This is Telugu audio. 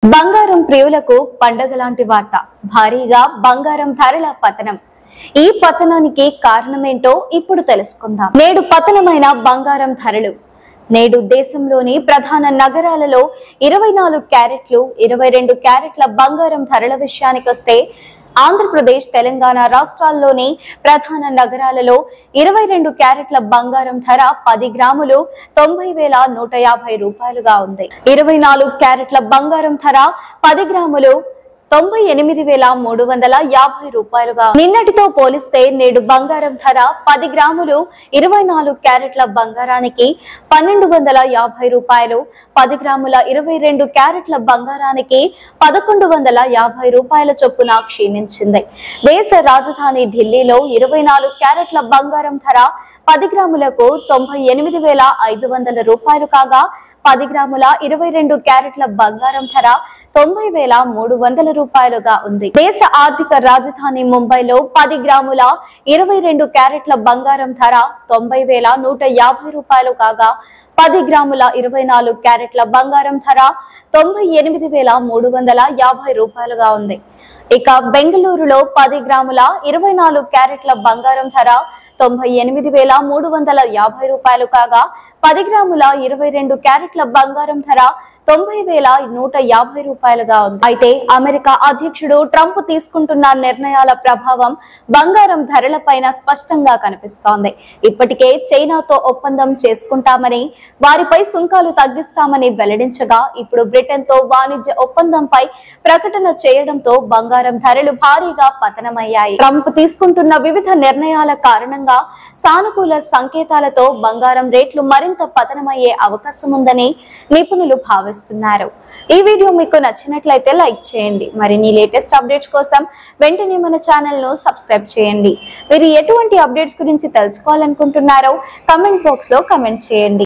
బంగారం ప్రియులకు పండగ లాంటి వార్త. భారీగా బంగారం ధరల పతనం. ఈ పతనానికి కారణమేంటో ఇప్పుడు తెలుసుకుందాం. నేడు పతనమైన బంగారం ధరలు. నేడు దేశంలోని ప్రధాన నగరాలలో 24 క్యారెట్లు 22 క్యారెట్ల బంగారం ధరల విషయానికొస్తే ఆంధ్రప్రదేశ్, తెలంగాణ రాష్ట్రాల్లోని ప్రధాన నగరాలలో 22 క్యారెట్ల బంగారం ధర 10 గ్రాములు 90,150 రూపాయలుగా ఉంది. 24 క్యారెట్ల బంగారం ధర 10 గ్రాములు 98,350 రూపాయలుగా. నిన్నటితో పోలిస్తే నేడు బంగారం ధర 10 గ్రాములు 24 క్యారెట్ల బంగారానికి 1,250 రూపాయలు, 10 గ్రాముల 22 క్యారెట్ల బంగారానికి 1,150 రూపాయల చొప్పున క్షీణించింది. దేశ రాజధాని ఢిల్లీలో 24 క్యారెట్ల బంగారం ధర 10 గ్రాములకు 98,500 రూపాయలు కాగా 10 గ్రాముల 22 క్యారెట్ల బంగారం ధర 90,300 రూపాయలుగా ఉంది. దేశ ఆర్థిక రాజధాని ముంబైలో 10 గ్రాముల 22 క్యారెట్ల బంగారం ధర 90,150 రూపాయలు కాగా 10 గ్రాముల 24 క్యారెట్ల బంగారం ధర 98,350 రూపాయలుగా ఉంది. ఇక బెంగళూరులో 10 గ్రాముల 24 క్యారెట్ల బంగారం ధర 98,350 రూపాయలు కాగా 10 గ్రాముల 22 క్యారెట్ల బంగారం ధర 90,150 రూపాయలుగా ఉంది. అయితే అమెరికా అధ్యక్షుడు ట్రంప్ తీసుకుంటున్న నిర్ణయాల ప్రభావం బంగారం ధరలపైన స్పష్టంగా కనిపిస్తోంది. ఇప్పటికే చైనాతో ఒప్పందం చేసుకుంటామని, వారిపై సుంకాలు తగ్గిస్తామని వెల్లడించగా ఇప్పుడు బ్రిటన్ తో వాణిజ్య ఒప్పందంపై ప్రకటన చేయడంతో బంగారం ధరలు భారీగా పతనమయ్యాయి. ట్రంప్ తీసుకుంటున్న వివిధ నిర్ణయాల కారణంగా సానుకూల సంకేతాలతో బంగారం రేట్లు మరింత పతనమయ్యే అవకాశం ఉందని నిపుణులు భావిస్తున్నారు. ఈ వీడియో మీకు నచ్చినట్లయితే లైక్ చేయండి. మరిన్ని లేటెస్ట్ అప్డేట్స్ కోసం వెంటనే మన ఛానల్ ను సబ్స్క్రైబ్ చేయండి. మీరు ఎటువంటి అప్డేట్స్ గురించి తెలుసుకోవాలనుకుంటున్నారో కమెంట్ బాక్స్ లో కమెంట్ చేయండి.